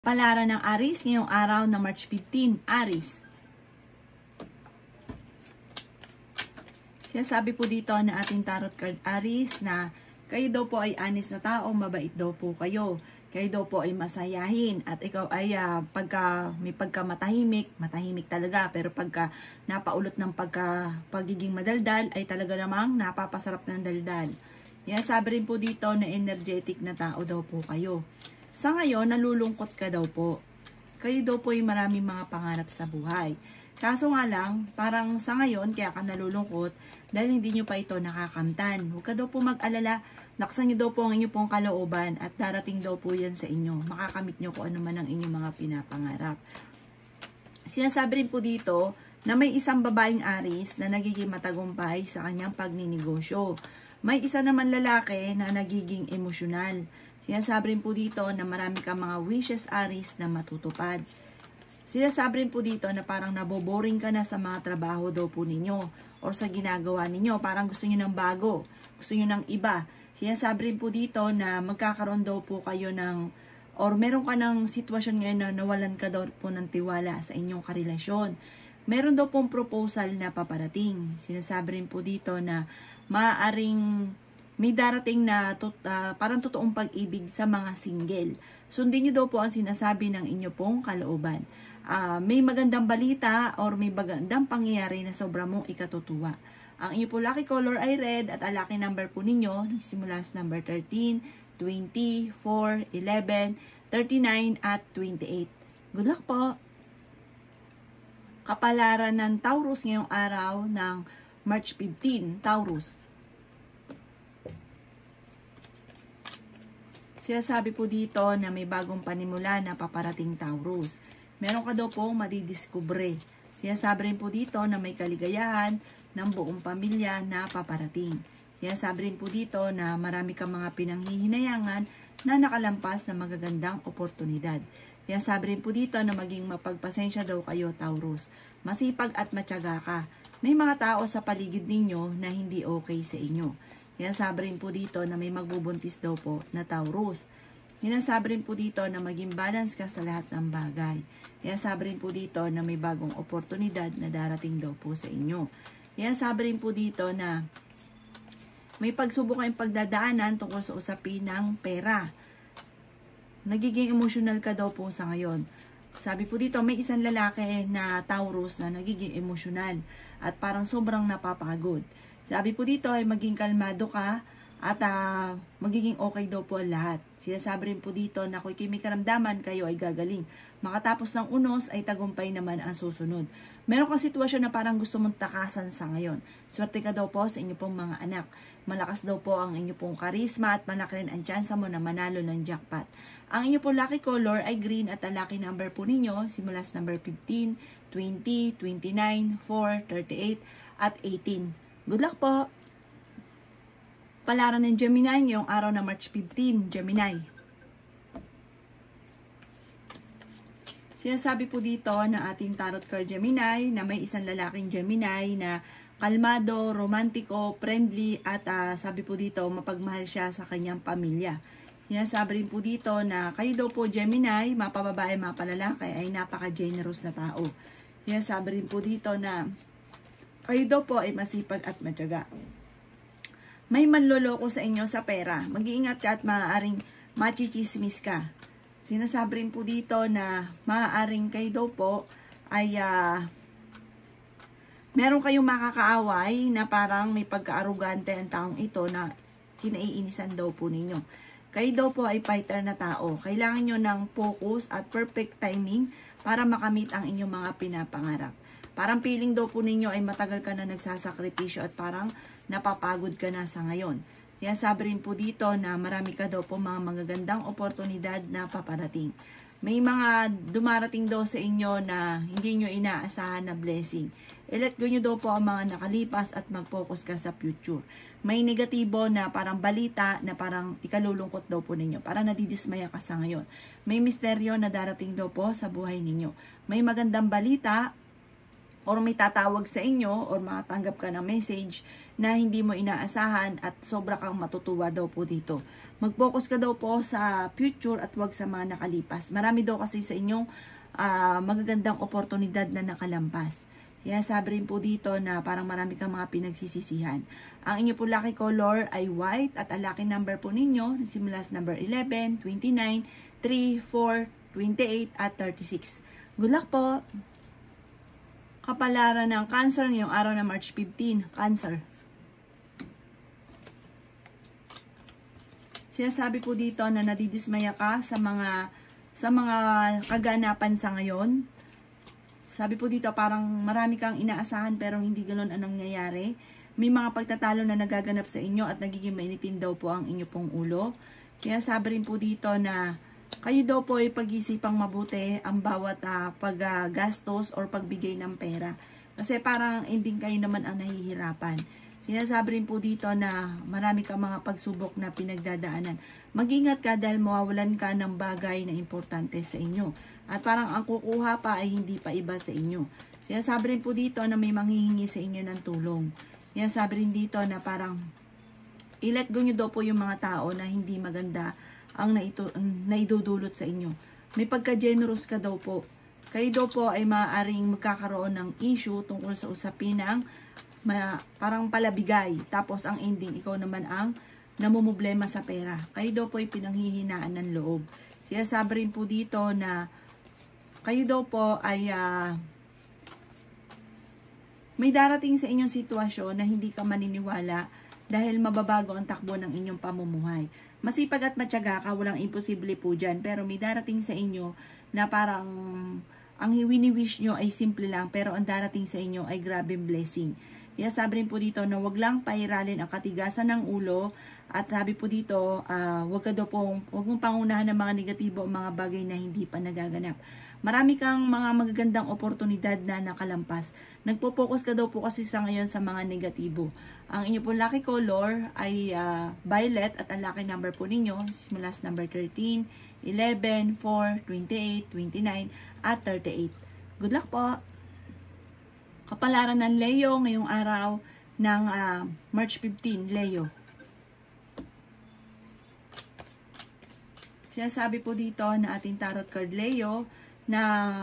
Palaran ng Aries ngayong araw na March 15, Aries. Sinasabi po dito na ating tarot card Aries na kayo daw po ay honest na tao, mabait daw po kayo. Kayo daw po ay masayahin at ikaw ay may pagkamatahimik, matahimik talaga, pero pagka napaulot ng pagiging madaldal ay talaga namang napapasarap ng daldal. Yan, sabi rin po dito na energetic na tao daw po kayo. Sa ngayon, nalulungkot ka daw po. Kayo daw po ay maraming mga pangarap sa buhay. Kaso nga lang, parang sa ngayon, kaya ka nalulungkot dahil hindi nyo pa ito nakakamtan. Huwag ka daw po mag-alala, laksan nyo daw po ang inyong pong kalooban at darating daw po yan sa inyo. Makakamit nyo kung ano man ang inyong mga pinapangarap. Sinasabi rin po dito na may isang babaeng Aries na nagiging matagumpay sa kanyang pagninegosyo. May isa naman lalaki na nagiging emosyonal. Sinasabi rin po dito na marami kang mga wishes Aries na matutupad. Sinasabi rin po dito na parang naboboring ka na sa mga trabaho daw po ninyo or sa ginagawa ninyo. Parang gusto nyo ng bago, gusto nyo ng iba. Sinasabi rin po dito na magkakaroon daw po kayo ng or meron ka ng sitwasyon ngayon na nawalan ka daw po ng tiwala sa inyong karelasyon. Meron daw pong proposal na paparating. Sinasabi rin po dito na maaaring may darating na parang totoong pag-ibig sa mga single. Sundin nyo daw po ang sinasabi ng inyo pong kalooban. May magandang balita or may magandang pangyayari na sobra mong ikatutuwa. Ang inyo po lucky color ay red at ang lucky number po ninyo nagsimula sa number 13, 20, 4, 11, 39 at 28. Good luck po! Kapalaran ng Taurus ngayong araw ng March 15, Taurus. Sinasabi po dito na may bagong panimula na paparating Taurus. Meron ka daw pong madidiskubre. Sinasabi rin po dito na may kaligayahan ng buong pamilya na paparating. Sinasabi rin po dito na marami kang mga pinanghihinayangan na nakalampas na magagandang oportunidad. Sinasabi rin po dito na maging mapagpasensya daw kayo Taurus. Masipag at matyaga ka. May mga tao sa paligid ninyo na hindi okay sa inyo. Sinasabi rin po dito na may magbubuntis daw po na Taurus. Sinasabi rin po dito na maging balance ka sa lahat ng bagay. Sinasabi rin po dito na may bagong oportunidad na darating daw po sa inyo. Sinasabi rin po dito na may pagsubok kayong pagdadaanan tungkol sa usapin ng pera. Nagiging emotional ka daw po sa ngayon. Sabi po dito, may isang lalaki na Taurus na nagiging emotional at parang sobrang napapagod. Sabi po dito ay maging kalmado ka at magiging okay daw po ang lahat. Sinasabi rin po dito na kung may karamdaman kayo ay gagaling. Makatapos ng unos ay tagumpay naman ang susunod. Meron kang sitwasyon na parang gusto mong takasan sa ngayon. Swerte ka daw po sa inyo pong mga anak. Malakas daw po ang inyo pong karisma at malaki rin ang tsansa mo na manalo ng jackpot. Ang inyo pong lucky color ay green at ang lucky number po ninyo simula sa number 15, 20, 29, 4, 38 at 18. Good luck po! Palaran ng Gemini ngayong araw na March 15, Gemini. Sinasabi po dito na ating tarot card Gemini na may isang lalaking Gemini na kalmado, romantiko, friendly at sabi po dito mapagmahal siya sa kanyang pamilya. Sinasabi rin po dito na kayo daw po Gemini, mapababae, mapalalaki ay napaka-generous na tao. Sinasabi rin po dito na kayo daw po ay masipag at matyaga. May manloloko sa inyo sa pera. Mag-iingat ka at maaaring machichismis ka. Sinasabi rin po dito na maaaring kayo daw po ay meron kayong makakaaway na parang may pagka-arugante ang taong ito na kinaiinisan daw po ninyo. Kayo daw po ay fighter na tao. Kailangan nyo ng focus at perfect timing para makamit ang inyong mga pinapangarap. Parang feeling daw po ninyo ay matagal ka na nagsasakripisyo at parang napapagod ka na sa ngayon. Kaya sabi rin po dito na marami ka daw po mga magagandang oportunidad na paparating. May mga dumarating daw sa inyo na hindi nyo inaasahan na blessing. I-let go nyo daw po ang mga nakalipas at mag-focus ka sa future. May negatibo na parang balita na parang ikalulungkot daw po ninyo. Parang nadidismaya ka sa ngayon. May misteryo na darating daw po sa buhay ninyo. May magandang balita or may tatawag sa inyo or makatanggap ka ng message na hindi mo inaasahan at sobra kang matutuwa daw po dito. Mag-focus ka daw po sa future at wag sa mga nakalipas. Marami daw kasi sa inyong magagandang oportunidad na nakalampas. Kaya sabi rin po dito na parang marami kang mga pinagsisisihan. Ang inyo po lucky color ay white at ang lucky number po ninyo simula sa number 11, 29, 3, 4, 28 at 36. Good luck po! Kapalaran ng Cancer ngayong araw na March 15. Cancer. Sinasabi po dito na nadidismaya ka sa mga kaganapan sa ngayon. Sabi po dito parang marami kang inaasahan pero hindi ganoon ang nangyayari. May mga pagtatalo na nagaganap sa inyo at nagiging mainitin daw po ang inyo pong ulo. Kaya sabi rin po dito na kayo daw po ay pag-isipang mabuti ang bawat paggastos or pagbigay ng pera. Kasi parang hindi kayo naman ang nahihirapan. Sinasabi rin po dito na marami kang mga pagsubok na pinagdadaanan. Mag-ingat ka dahil mawawalan ka ng bagay na importante sa inyo. At parang ang kukuha pa ay hindi pa iba sa inyo. Sinasabi rin po dito na may manghihingi sa inyo ng tulong. Sinasabi rin dito na parang i-let go nyo daw po yung mga tao na hindi maganda ang naidudulot sa inyo. May pagka-generous ka daw po. Kayo daw po ay maaaring magkakaroon ng issue tungkol sa usapin ng parang palabigay. Tapos ang ending, ikaw naman ang namumblema sa pera. Kayo daw po ay pinanghihinaan ng loob. Sinasabi rin po dito na kayo daw po ay may darating sa inyong sitwasyon na hindi ka maniniwala dahil mababago ang takbo ng inyong pamumuhay. Masipag at matyaga ka, walang imposible po dyan. Pero may darating sa inyo na parang ang wini-wish nyo ay simple lang pero ang darating sa inyo ay grabing blessing. Kaya sabi rin po dito na wag lang pairalin ang katigasan ng ulo at sabi po dito, wag mong pangunahan ng mga negatibo ang mga bagay na hindi pa nagaganap. Marami kang mga magagandang oportunidad na nakalampas. Nagpo-focus ka daw po kasi sa ngayon sa mga negatibo. Ang inyo po lucky color ay violet at ang lucky number po ninyo simula sa number 13, 11, 4, 28, 29 at 38. Good luck po! Kapalaran ng Leo ngayong araw ng March 15, Leo. Sinasabi po dito na ating tarot card Leo na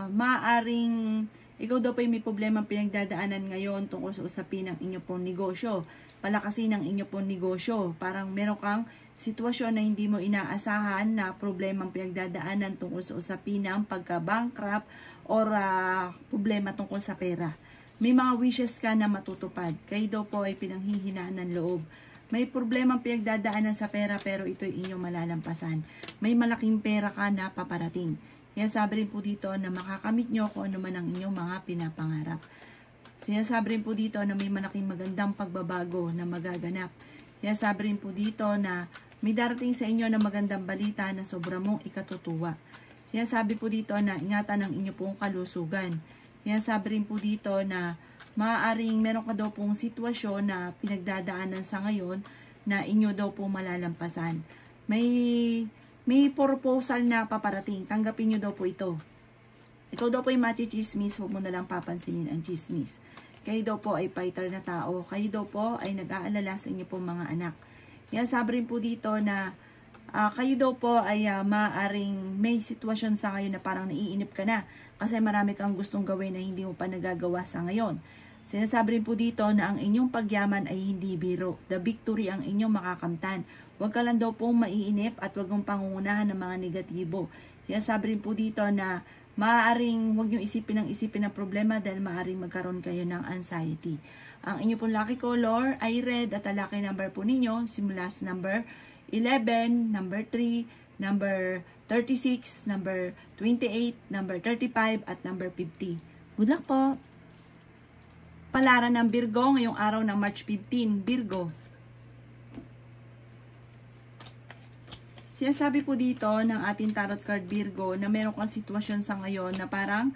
maaring ikaw daw po may problema pinagdadaanan ngayon tungkol sa usapin ng inyo pong negosyo. Palakasin ng inyo pong negosyo. Parang meron kang sitwasyon na hindi mo inaasahan na problemang pinagdadaanan tungkol sa usapin ng pagka-bankrupt or problema tungkol sa pera. May mga wishes ka na matutupad. Kayo daw po ay pinanghihinaan ng loob. May problemang pinagdadaanan sa pera pero ito'y inyong malalampasan. May malaking pera ka na paparating. Kaya sabi rin po dito na makakamit nyo kung ano man ang inyong mga pinapangarap. Sinasabi rin po dito na may malaking magandang pagbabago na magaganap. Kaya sabi rin po dito na may darating sa inyo na magandang balita na sobra mong ikatutuwa. Sinasabi po dito na ingatan ang inyo pong kalusugan. Sinasabi rin po dito na maaaring meron ka daw pong sitwasyon na pinagdadaanan sa ngayon na inyo daw pong malalampasan. May proposal na paparating. Tanggapin nyo daw po ito. Ikaw daw po ay machichismis, huwag mo na lang papansinin ang chismis. Kayo daw po ay fighter na tao. Kayo daw po ay nag-aalala sa inyo pong mga anak. Kaya sabi rin po dito na kayo daw po ay maaaring may sitwasyon sa ngayon na parang naiinip ka na kasi marami kang gustong gawin na hindi mo pa nagagawa sa ngayon. Sinasabi rin po dito na ang inyong pagyaman ay hindi biro. The victory ang inyong makakamtan. Huwag ka lang daw pong maiinip at huwag mong pangungunahan ng mga negatibo. Sinasabi rin po dito na maaaring huwag nyo isipin ng problema dahil maaaring magkaroon kayo ng anxiety. Ang inyo pong lucky color ay red at ang lucky number po ninyo simula sa number 11, number 3, number 36, number 28, number 35 at number 50. Good luck po! Palaran ng Virgo ngayong araw ng March 15, Virgo. Sinasabi po dito ng ating tarot card Virgo na meron kang sitwasyon sa ngayon na parang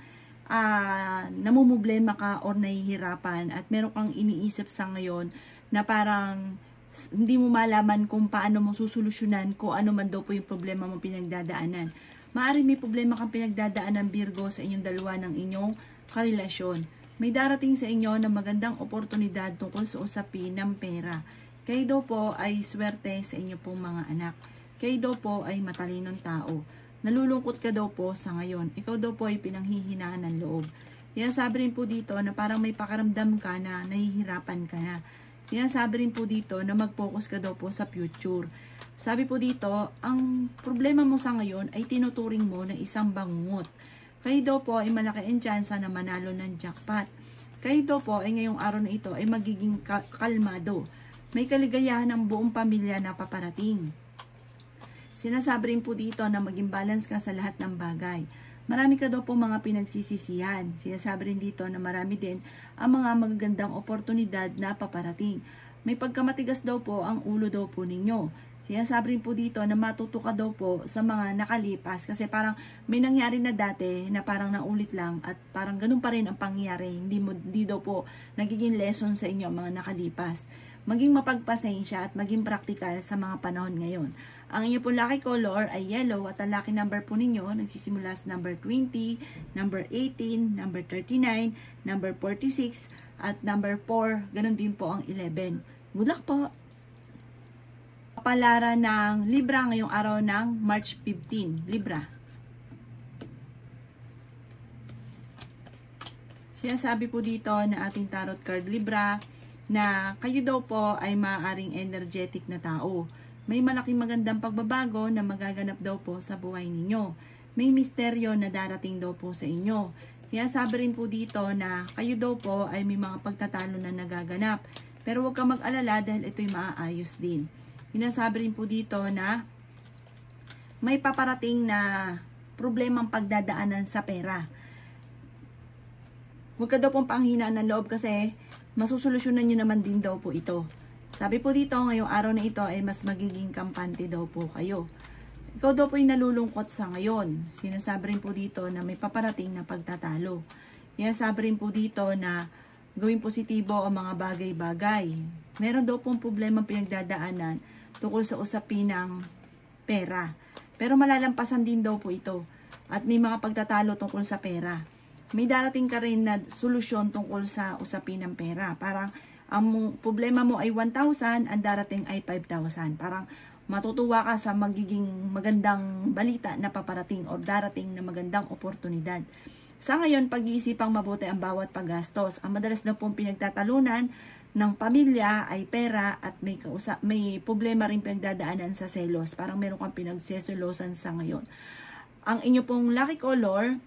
namumblema ka or nahihirapan at meron kang iniisip sa ngayon na parang hindi mo malaman kung paano mo susolusyonan kung ano man daw po yung problema mo pinagdadaanan. Maaaring may problema kang pinagdadaanan Virgo sa inyong dalawa ng inyong karelasyon. may darating sa inyo na magandang oportunidad tungkol sa usapin ng pera. Kayo daw po ay swerte sa inyo pong mga anak. Kayo daw po ay matalinong tao. Nalulungkot ka daw po sa ngayon. Ikaw daw po ay pinanghihinaan ng loob. Kaya sabi rin po dito na parang may pakaramdam ka na nahihirapan ka na. Kaya sabi rin po dito na mag-focus ka daw po sa future. Sabi po dito, ang problema mo sa ngayon ay tinuturing mo na isang bangungot. Kayo daw po ay malaki ang tsansa na manalo ng jackpot. Kayo daw po ay ngayong araw na ito ay magiging kalmado. May kaligayahan ng buong pamilya na paparating. Sinasabi rin po dito na maging balance ka sa lahat ng bagay. Marami ka daw po mga pinagsisisihan. Sinasabi rin dito na marami din ang mga magagandang oportunidad na paparating. May pagkamatigas daw po ang ulo daw po ninyo. Sinasabi rin po dito na matuto ka daw po sa mga nakalipas kasi parang may nangyari na dati na parang naulit lang at parang ganun pa rin ang pangyayari. Hindi daw po nagiging lesson sa inyo mga nakalipas. Maging mapagpasensya at maging practical sa mga panahon ngayon. Ang inyo po lucky color ay yellow at ang lucky number po ninyo nagsisimula sa number 20, number 18, number 39, number 46 at number 4. Ganun din po ang 11. Good luck po! Palara ng Libra ngayong araw ng March 15. Libra. Sinasabi po dito na ating tarot card Libra na kayo daw po ay maaaring energetic na tao. May malaking magandang pagbabago na magaganap daw po sa buhay ninyo. May misteryo na darating daw po sa inyo. Kaya sabi rin po dito na kayo daw po ay may mga pagtatalo na nagaganap. Pero huwag kang mag-alala dahil ito'y maaayos din. Sinasabi rin po dito na may paparating na problemang pagdadaanan sa pera. Huwag ka daw pong panghinaan ng loob kasi masusolusyonan nyo naman din daw po ito. Sabi po dito, ngayong araw na ito ay mas magiging kampante daw po kayo. Ikaw daw po ay nalulungkot sa ngayon. Sinasabi rin po dito na may paparating na pagtatalo. Kaya sabi rin po dito na gawing positibo ang mga bagay-bagay. Meron daw pong problema pinagdadaanan tungkol sa usapin ng pera. Pero malalampasan din daw po ito. At may mga pagtatalo tungkol sa pera. May darating ka rin na solusyon tungkol sa usapin ng pera. Parang ang problema mo ay 1,000, ang darating ay 5,000. Parang matutuwa ka sa magiging magandang balita na paparating o darating na magandang oportunidad. Sa ngayon, pag-iisipang mabuti ang bawat paggastos. Ang madalas na pong pinagtatalunan ng pamilya ay pera at may problema rin pinagdadaanan sa selos. Parang meron kang pinagseselosan sa ngayon. Ang inyo pong lucky color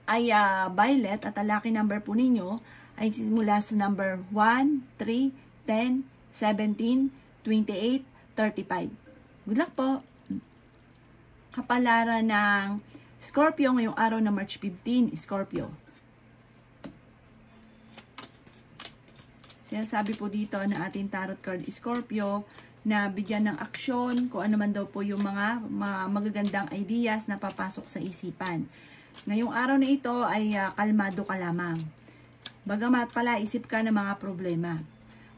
ay violet at ang lucky number po ninyo ay simula sa number 1, 3, 10, 17, 28, 35. Good luck po! Kapalaran ng Scorpio ngayong araw na March 15, Scorpio. Sinasabi po dito na ating tarot card Scorpio na bigyan ng aksyon kung ano man daw po yung mga magagandang ideas na papasok sa isipan. Ngayong araw na ito ay kalmado ka lamang. Bagamat pala isip ka ng mga problema.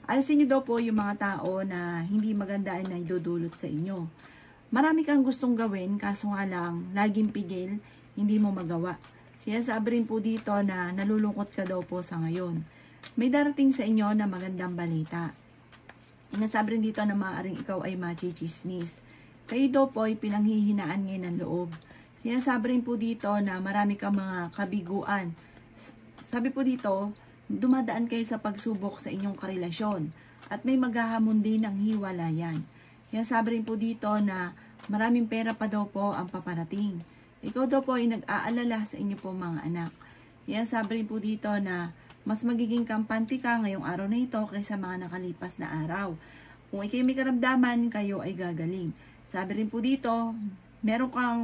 Alisin niyo daw po yung mga tao na hindi maganda na idudulot sa inyo. Marami kang gustong gawin kaso nga lang laging pigil, hindi mo magawa. Sinasabi rin po dito na nalulungkot ka daw po sa ngayon. May darating sa inyo na magandang balita. Sinasabi rin dito na maaaring ikaw ay machichismis. Kayo daw po ay pinanghihinaan ngayon ng loob. Sinasabi rin po dito na marami kang mga kabiguan. Sabi po dito, dumadaan kayo sa pagsubok sa inyong karelasyon at may maghahamon din ng hiwalayan. Kaya sabi rin po dito na maraming pera pa daw po ang paparating. Ikaw daw po ay nag-aalala sa inyo po mga anak. Kaya sabi rin po dito na mas magiging kampante ka ngayong araw na ito kaysa mga nakalipas na araw. Kung ikay may karamdaman, kayo ay gagaling. Sabi rin po dito, meron kang,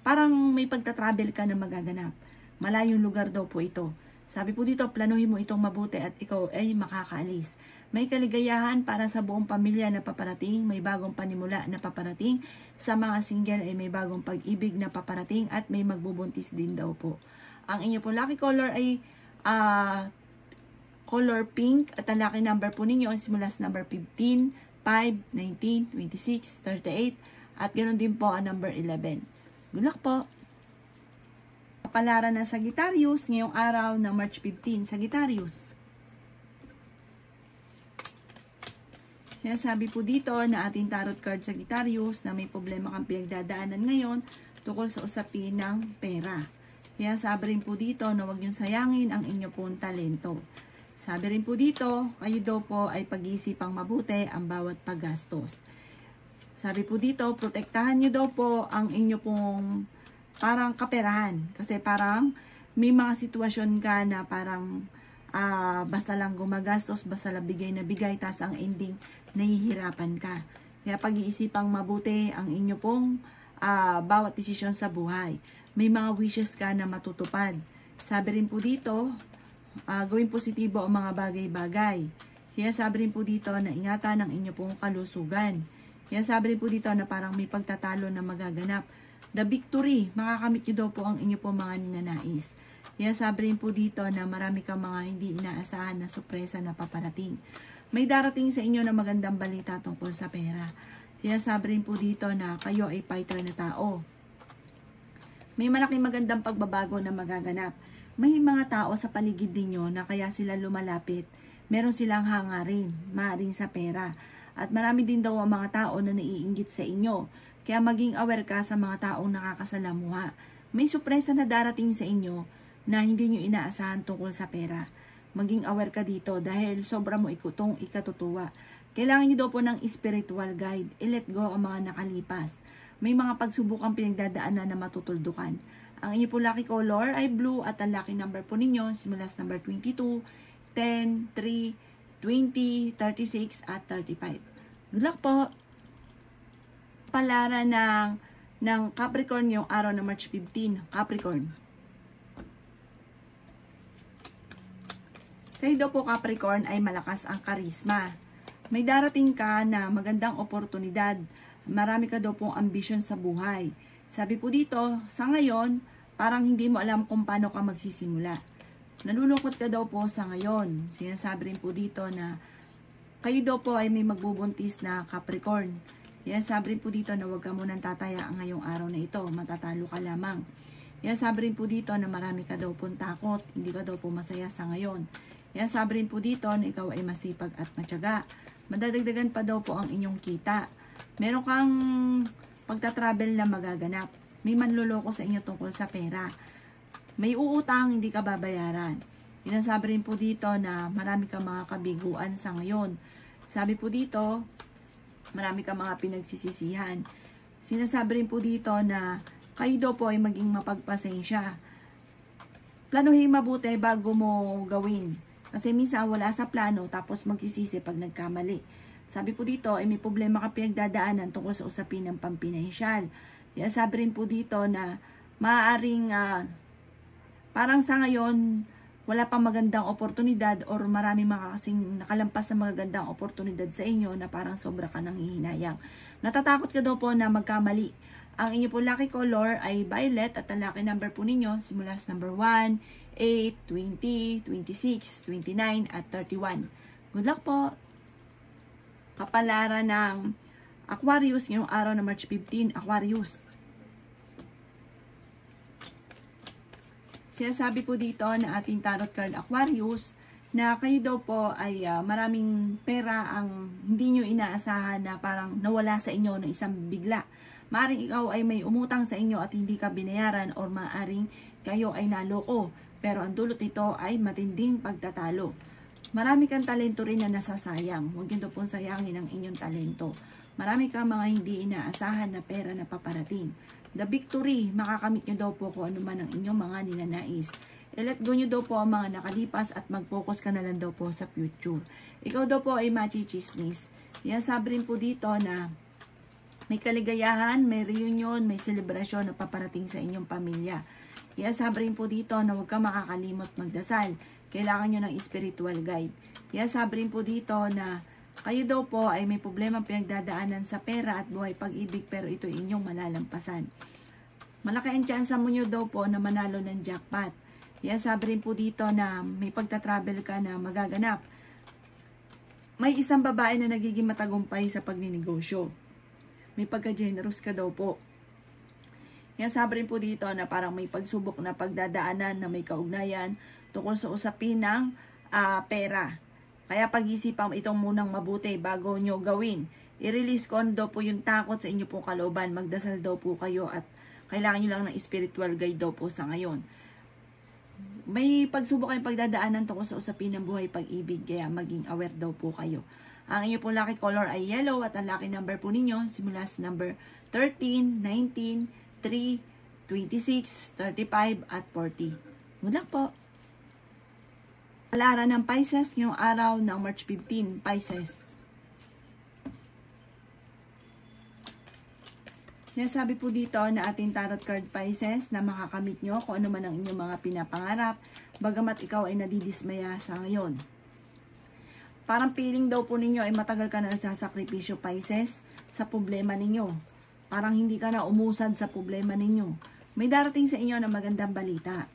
parang may pagtatravel ka na magaganap. Malayong lugar daw po ito. Sabi po dito, planuhin mo itong mabuti at ikaw ay makakaalis. May kaligayahan para sa buong pamilya na paparating, may bagong panimula na paparating, sa mga single ay may bagong pag-ibig na paparating at may magbubuntis din daw po. Ang inyo po lucky color ay color pink at ang lucky number po ninyo ay simula sa number 15, 5, 19, 26, 38 at ganoon din po ang number 11. Good luck po! Kapalaran ng Sagittarius ngayong araw ng March 15. Sagittarius. Sinasabi po dito na ating tarot card Sagittarius na may problema kang pinagdadaanan ngayon tungkol sa usapin ng pera. Kaya sabi rin po dito na huwag niyong sayangin ang inyo pong talento. Sabi rin po dito, kayo daw po ay pag-iisipang mabuti ang bawat paggastos. Sabi po dito, protektahan niyo daw po ang inyo pong parang kaperahan. Kasi parang may mga sitwasyon ka na parang basta lang gumagastos, basta lang bigay na bigay, tas ang ending, nahihirapan ka. Kaya pag-iisipang mabuti ang inyo pong bawat desisyon sa buhay. May mga wishes ka na matutupad. Sabi rin po dito, gawing positibo ang mga bagay-bagay. Kaya sabi rin po dito na ingatan ang inyo pong kalusugan. Kaya sabi rin po dito na parang may pagtatalo na magaganap. The victory, makakamit nyo daw po ang inyo pong mga ninanais. Kaya sabi rin po dito na marami kang mga hindi inaasahan na sorpresa na paparating. May darating sa inyo na magandang balita tungkol sa pera. Kaya sabi rin po dito na kayo ay fighter na tao. May malaking magandang pagbabago na magaganap. May mga tao sa paligid ninyo na kaya sila lumalapit. Meron silang hangarin, maaaring sa pera. At marami din daw ang mga tao na naiinggit sa inyo. Kaya maging aware ka sa mga taong nakakasalamuha. May sorpresa na darating sa inyo na hindi nyo inaasahan tungkol sa pera. Maging aware ka dito dahil sobra mo ikutong ikatutuwa. Kailangan nyo daw po ng spiritual guide. I-let go ang mga nakalipas. May mga pagsubukang pinagdadaanan na matutuldukan. Ang inyo po lucky color ay blue at ang lucky number po ninyo simula sa number 22, 10, 3, 20, 36 at 35. Good luck po! Palaran ng Capricorn yung araw ng March 15. Capricorn. Kayo daw po Capricorn ay malakas ang karisma. May darating ka na magandang oportunidad. Marami ka daw pong ambisyon sa buhay. Sabi po dito, sa ngayon, parang hindi mo alam kung paano ka magsisimula. Nalulungkot ka daw po sa ngayon. Sinasabi rin po dito na kayo daw po ay may magbubuntis na Capricorn. Kaya sabi rin po dito na huwag ka munang tataya ngayong araw na ito. Matatalo ka lamang. Kaya sabi rin po dito na marami ka daw pong takot. Hindi ka daw po masaya sa ngayon. Kaya sabi rin po dito na ikaw ay masipag at matyaga. Madadagdagan pa daw po ang inyong kita. Meron kang pagta-travel na magaganap. May manloloko sa inyo tungkol sa pera. May uutang, hindi ka babayaran. Sinasabi rin po dito na marami kang mga kabiguan sa ngayon. Sabi po dito, marami kang mga pinagsisisihan. Sinasabi rin po dito na kayo daw po ay maging mapagpasensya. Planuhin mabuti bago mo gawin. Kasi minsan wala sa plano tapos magsisisi pag nagkamali. Sabi po dito ay may problema ka pinagdadaanan tungkol sa usapin ng pampinansyal. Kaya sabi rin po dito na maaaring parang sa ngayon wala pang magandang oportunidad or marami mga kasing nakalampas na magandang oportunidad sa inyo na parang sobra ka nang hihinayang. Natatakot ka daw po na magkamali. Ang inyo po lucky color ay violet at ang lucky number po ninyo simula sa number 1, 8, 20, 26, 29 at 31. Good luck po! Kapalaran ng Aquarius ngayong araw na March 15, Aquarius. Sinasabi po dito na ating tarot card Aquarius na kayo daw po ay maraming pera ang hindi nyo inaasahan na parang nawala sa inyo ng isang bigla. Maaring ikaw ay may umutang sa inyo at hindi ka binayaran or maaring kayo ay naloko. Pero ang dulot nito ay matinding pagtatalo. Marami kang talento rin na nasasayang. Huwag nyo pong sayangin ang inyong talento. Marami kang mga hindi inaasahan na pera na paparating. The victory, makakamit nyo daw po kung ano man ang inyong mga ninanais. I-let go nyo daw po ang mga nakalipas at mag-focus ka na lang daw po sa future. Ikaw daw po ay machichismis. Yan sabi rin po dito na may kaligayahan, may reunion, may selebrasyon na paparating sa inyong pamilya. Kaya sabi rin po dito na huwag ka makakalimot magdasal. Kailangan nyo ng spiritual guide. Kaya sabi rin po dito na kayo daw po ay may problema pinagdadaanan sa pera at buhay pag-ibig pero ito inyong malalampasan. Malaki ang tsansa mo nyo daw po na manalo ng jackpot. Kaya sabi rin po dito na may pagta-travel ka na magaganap. May isang babae na nagiging matagumpay sa pagninegosyo. May pagka-generous ka daw po. Yan, sabi rin po dito na parang may pagsubok na pagdadaanan na may kaugnayan tungkol sa usapin ng pera. Kaya pag-isipan itong munang mabuti bago nyo gawin. I-release ko daw po yung takot sa inyo pong kalooban. Magdasal daw po kayo at kailangan nyo lang ng spiritual guide daw po sa ngayon. May pagsubok kayong pagdadaanan tungkol sa usapin ng buhay pag-ibig, kaya maging aware daw po kayo. Ang inyo pong lucky color ay yellow at ang lucky number po ninyo simula sa number 13, 19, 3, 26, 35 at 40. Good luck po! Alaran ng Pisces ngayong araw ng March 15, Pisces. Sinasabi po dito na ating tarot card Pisces na makakamit nyo kung ano man ang inyong mga pinapangarap, bagamat ikaw ay nadidismaya sa ngayon. Parang feeling daw po ninyo ay matagal ka na nagsasakripisyo Pisces sa problema ninyo. Parang hindi ka na umusad sa problema ninyo. May darating sa inyo na magandang balita.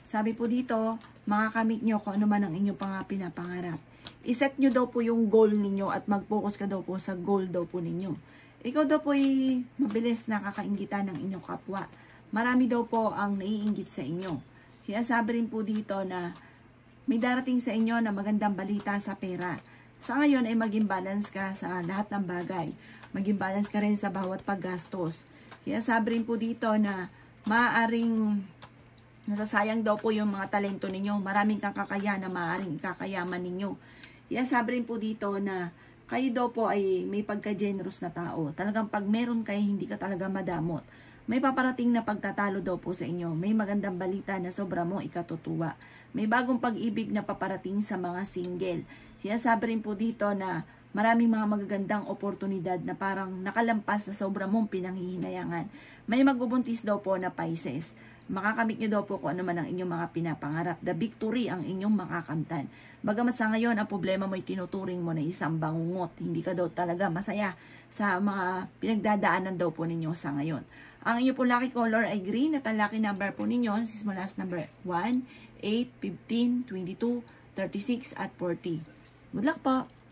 Sabi po dito, makakamit nyo kung ano man ang inyong pinapangarap. Iset nyo daw po yung goal ninyo at mag-focus ka daw po sa goal daw po ninyo. Ikaw daw po ay mabilis nakakainggitan ng inyong kapwa. Marami daw po ang naiinggit sa inyo. Sinasabi rin po dito na may darating sa inyo na magandang balita sa pera. Sa ngayon ay maging balance ka sa lahat ng bagay. Maging balance ka rin sa bawat paggastos. Sinasabi rin po dito na maaaring nasasayang daw po yung mga talento ninyo. Maraming kang kakayahan na maaaring kakayaman ninyo. Sinasabi rin po dito na kayo daw po ay may pagka-generous na tao. Talagang pag meron kayo, hindi ka talaga madamot. May paparating na pagtatalo daw po sa inyo. May magandang balita na sobra mo ikatutuwa. May bagong pag-ibig na paparating sa mga single. Sinasabi rin po dito na maraming mga magagandang oportunidad na parang nakalampas na sobra mong pinanghihinayangan. May magbubuntis daw po na Pisces. Makakamit nyo daw po kung ano man ang inyong mga pinapangarap. The victory ang inyong makakamtan. Bagamat sa ngayon, ang problema mo ay tinuturing mo na isang bangungot. Hindi ka daw talaga masaya sa mga pinagdadaanan daw po ninyo sa ngayon. Ang inyong po lucky color ay green at ang lucky number po ninyo simula sa number 1, 8, 15, 22, 36 at 40. Good luck po!